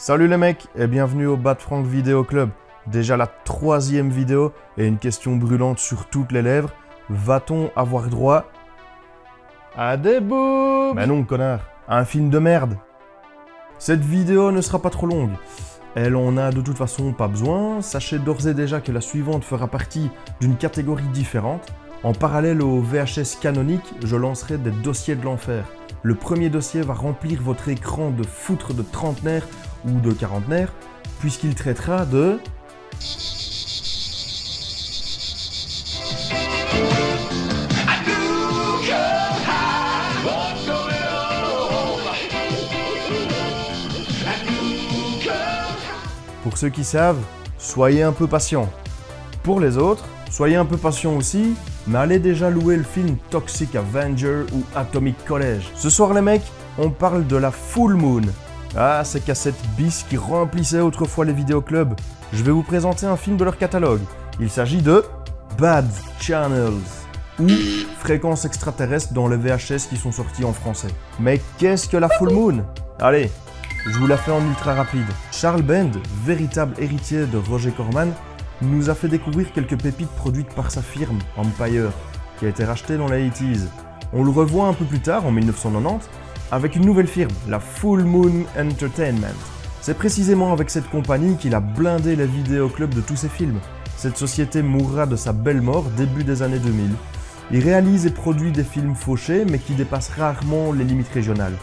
Salut les mecs et bienvenue au Bad Frank Vidéo Club. Déjà la 3e vidéo et une question brûlante sur toutes les lèvres. Va-t-on avoir droit à des boobs? Mais non connard, à un film de merde. Cette vidéo ne sera pas trop longue. Elle en a de toute façon pas besoin. Sachez d'ores et déjà que la suivante fera partie d'une catégorie différente. En parallèle au VHS canonique, je lancerai des dossiers de l'enfer. Le premier dossier va remplir votre écran de foutre de trentenaire ou de quarantenaire, puisqu'il traitera de... Pour ceux qui savent, soyez un peu patients. Pour les autres, soyez un peu patients aussi, mais allez déjà louer le film Toxic Avenger ou Atomic College. Ce soir les mecs, on parle de la Full Moon. Ah, ces cassettes bis qui remplissaient autrefois les vidéoclubs. Je vais vous présenter un film de leur catalogue. Il s'agit de Bad Channels ou Fréquences extraterrestres dans les VHS qui sont sortis en français. Mais qu'est-ce que la Full Moon? Allez, je vous la fais en ultra rapide. Charles Band, véritable héritier de Roger Corman, nous a fait découvrir quelques pépites produites par sa firme, Empire, qui a été rachetée dans les 80s. On le revoit un peu plus tard, en 1990, avec une nouvelle firme, la Full Moon Entertainment. C'est précisément avec cette compagnie qu'il a blindé les vidéoclubs de tous ses films. Cette société mourra de sa belle mort début des années 2000. Il réalise et produit des films fauchés, mais qui dépassent rarement les limites régionales.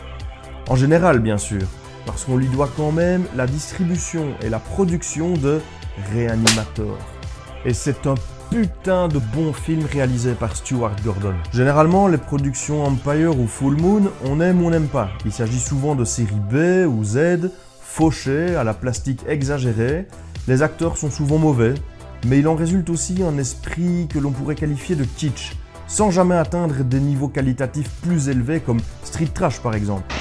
En général, bien sûr, parce qu'on lui doit quand même la distribution et la production de Reanimator. Et c'est un putain de bon film réalisé par Stuart Gordon. Généralement, les productions Empire ou Full Moon, on aime ou on n'aime pas. Il s'agit souvent de séries B ou Z, fauchées, à la plastique exagérée. Les acteurs sont souvent mauvais, mais il en résulte aussi un esprit que l'on pourrait qualifier de kitsch, sans jamais atteindre des niveaux qualitatifs plus élevés comme Street Trash par exemple.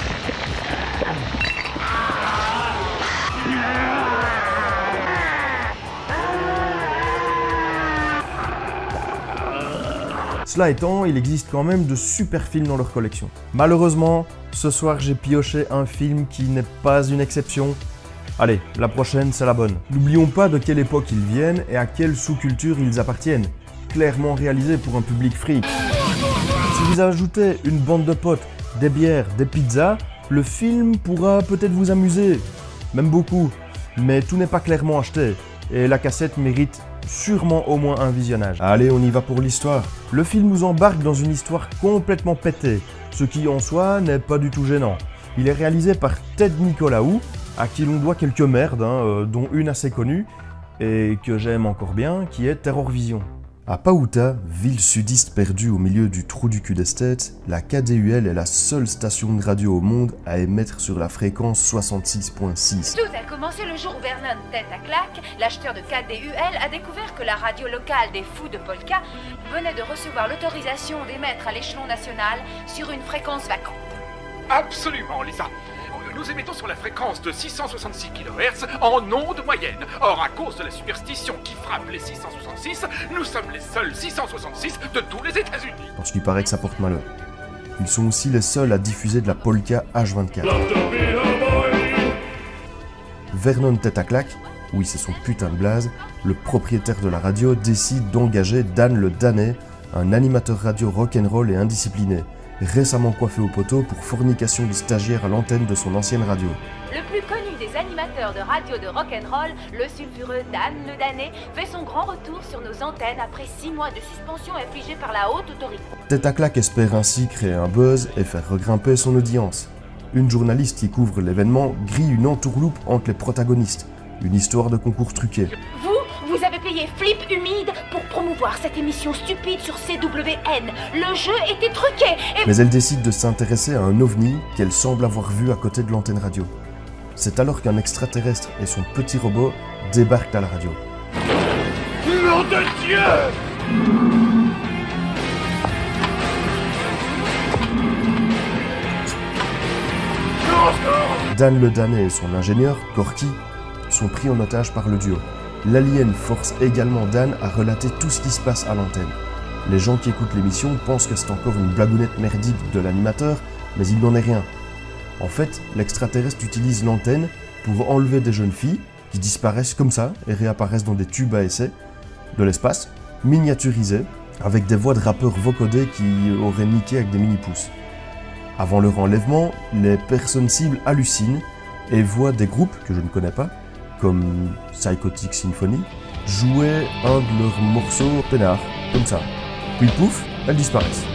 Cela étant, il existe quand même de super films dans leur collection. Malheureusement, ce soir j'ai pioché un film qui n'est pas une exception. Allez, la prochaine c'est la bonne. N'oublions pas de quelle époque ils viennent et à quelle sous-culture ils appartiennent. Clairement réalisé pour un public freak. Si vous ajoutez une bande de potes, des bières, des pizzas, le film pourra peut-être vous amuser. Même beaucoup. Mais tout n'est pas clairement acheté. Et la cassette mérite sûrement au moins un visionnage. Allez, on y va pour l'histoire. Le film nous embarque dans une histoire complètement pétée, ce qui en soi n'est pas du tout gênant. Il est réalisé par Ted Nicolaou, à qui l'on doit quelques merdes, dont une assez connue, et que j'aime encore bien, qui est Terror Vision. À Paouta, ville sudiste perdue au milieu du trou du cul des States, la KDUL est la seule station de radio au monde à émettre sur la fréquence 66.6. Tout a commencé le jour où Vernon Tête à Claque, l'acheteur de KDUL, a découvert que la radio locale des Fous de Polka venait de recevoir l'autorisation d'émettre à l'échelon national sur une fréquence vacante. Absolument, Lisa. Nous émettons sur la fréquence de 666 kHz en onde moyenne. Or, à cause de la superstition qui frappe les 666, nous sommes les seuls 666 de tous les États-Unis. Parce qu'il paraît que ça porte malheur. Ils sont aussi les seuls à diffuser de la polka H24. Vernon Tête à Claque, oui c'est son putain de blaze, le propriétaire de la radio décide d'engager Dan le Danais, un animateur radio rock'n'roll et indiscipliné, récemment coiffé au poteau pour fornication de stagiaire à l'antenne de son ancienne radio. Le plus connu des animateurs de radio de rock'n'roll, le sulfureux Dan le Danais, fait son grand retour sur nos antennes après 6 mois de suspension infligée par la haute autorité. Tête à Claque espère ainsi créer un buzz et faire regrimper son audience. Une journaliste qui couvre l'événement grille une entourloupe entre les protagonistes, une histoire de concours truqué. Vous avez payé Flip Humide pour promouvoir cette émission stupide sur CWN. Le jeu était truqué et... Mais elle décide de s'intéresser à un ovni qu'elle semble avoir vu à côté de l'antenne radio. C'est alors qu'un extraterrestre et son petit robot débarquent à la radio. Nom de Dieu! Dan le Danais et son ingénieur, Corky, sont pris en otage par le duo. L'alien force également Dan à relater tout ce qui se passe à l'antenne. Les gens qui écoutent l'émission pensent que c'est encore une blagounette merdique de l'animateur, mais il n'en est rien. En fait, l'extraterrestre utilise l'antenne pour enlever des jeunes filles qui disparaissent comme ça et réapparaissent dans des tubes à essai de l'espace, miniaturisés, avec des voix de rappeurs vocodés qui auraient niqué avec des mini-pouces. Avant leur enlèvement, les personnes cibles hallucinent et voient des groupes que je ne connais pas, comme Psychotic Symphony, jouer un de leurs morceaux peinards, comme ça. Puis pouf, elles disparaissent.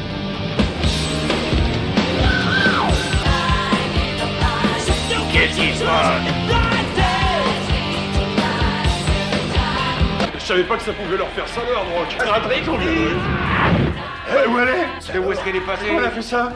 Je savais pas que ça pouvait leur faire ça, leur drogue. Elle a un truc, on lui. Où elle est? Où est-ce qu'elle est passée? Comment elle a fait ça?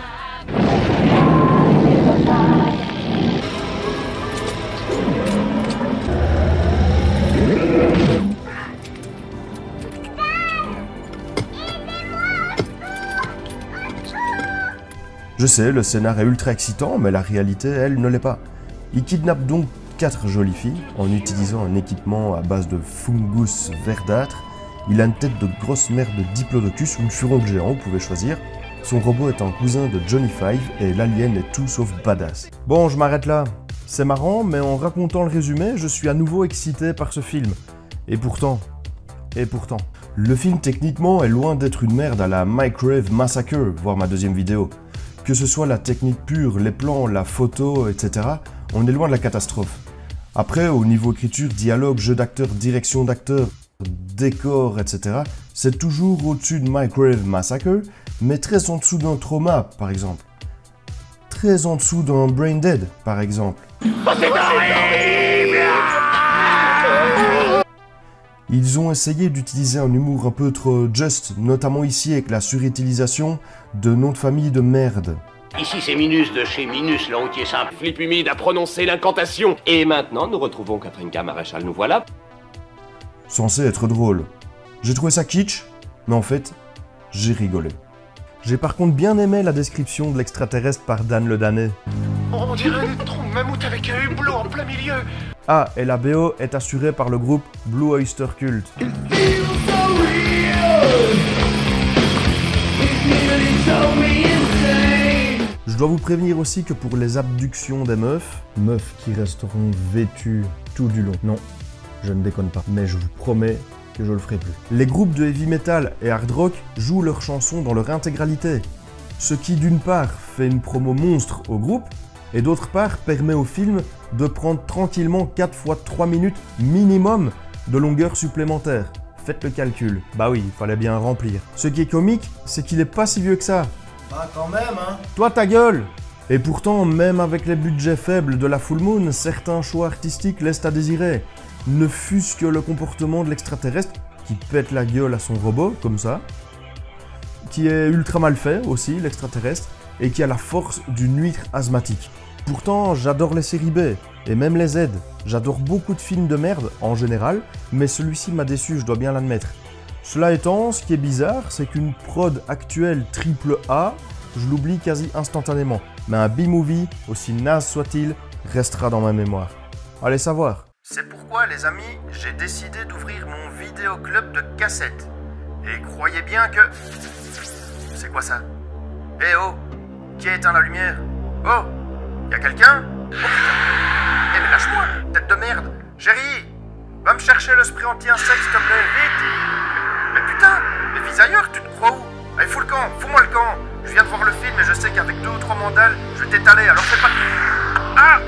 Je sais, le scénar est ultra excitant, mais la réalité, elle, ne l'est pas. Il kidnappe donc 4 jolies filles en utilisant un équipement à base de fungus verdâtre. Il a une tête de grosse merde de diplodocus ou de furoncle géant, vous pouvez choisir. Son robot est un cousin de Johnny Five et l'alien est tout sauf badass. Bon, je m'arrête là. C'est marrant, mais en racontant le résumé, je suis à nouveau excité par ce film. Et pourtant... Le film techniquement est loin d'être une merde à la Microwave Massacre, voire ma deuxième vidéo. Que ce soit la technique pure, les plans, la photo, etc., on est loin de la catastrophe. Après, au niveau écriture, dialogue, jeu d'acteur, direction d'acteur, décor, etc., c'est toujours au-dessus de Microwave Massacre, mais très en dessous d'un Trauma, par exemple. Très en dessous d'un Brain Dead, par exemple. Ils ont essayé d'utiliser un humour un peu trop juste, notamment ici avec la surutilisation de noms de famille de merde. Ici c'est Minus de chez Minus, le routier simple. Flip humide a prononcé l'incantation. Et maintenant, nous retrouvons Catherine Maréchal, nous voilà. Censé être drôle. J'ai trouvé ça kitsch, mais en fait, j'ai rigolé. J'ai par contre bien aimé la description de l'extraterrestre par Dan le Danais. On dirait des troncs de mammouth avec un hublot en plein milieu. Ah, et la BO est assurée par le groupe Blue Oyster Cult. Je dois vous prévenir aussi que pour les abductions des meufs qui resteront vêtues tout du long. Non, je ne déconne pas, mais je vous promets que je le ferai plus. Les groupes de heavy metal et hard rock jouent leurs chansons dans leur intégralité, ce qui d'une part fait une promo monstre au groupe, et d'autre part permet au film de prendre tranquillement 4 fois 3 minutes minimum de longueur supplémentaire. Faites le calcul. Bah oui, il fallait bien remplir. Ce qui est comique, c'est qu'il est pas si vieux que ça. Bah quand même, hein. Toi ta gueule! Et pourtant, même avec les budgets faibles de la Full Moon, certains choix artistiques laissent à désirer. Ne fût-ce que le comportement de l'extraterrestre, qui pète la gueule à son robot, comme ça, qui est ultra mal fait aussi, l'extraterrestre, et qui a la force d'une huître asthmatique. Pourtant, j'adore les séries B, et même les Z. J'adore beaucoup de films de merde, en général, mais celui-ci m'a déçu, je dois bien l'admettre. Cela étant, ce qui est bizarre, c'est qu'une prod actuelle AAA, je l'oublie quasi instantanément. Mais un B-movie, aussi naze soit-il, restera dans ma mémoire. Allez savoir. C'est pourquoi, les amis, j'ai décidé d'ouvrir mon vidéoclub de cassettes. Et croyez bien que... C'est quoi ça? Eh oh! Qui a éteint la lumière? Oh! Y'a quelqu'un? Oh putain! Eh mais lâche-moi, tête de merde! Chérie! Va me chercher le spray anti-insecte, s'il te plaît, vite! Mais putain! Mais vis ailleurs, tu te crois où? Allez, fous le camp! Fous-moi le camp! Je viens de voir le film et je sais qu'avec 2 ou 3 mandales, je vais t'étaler, alors fais pas... Ah!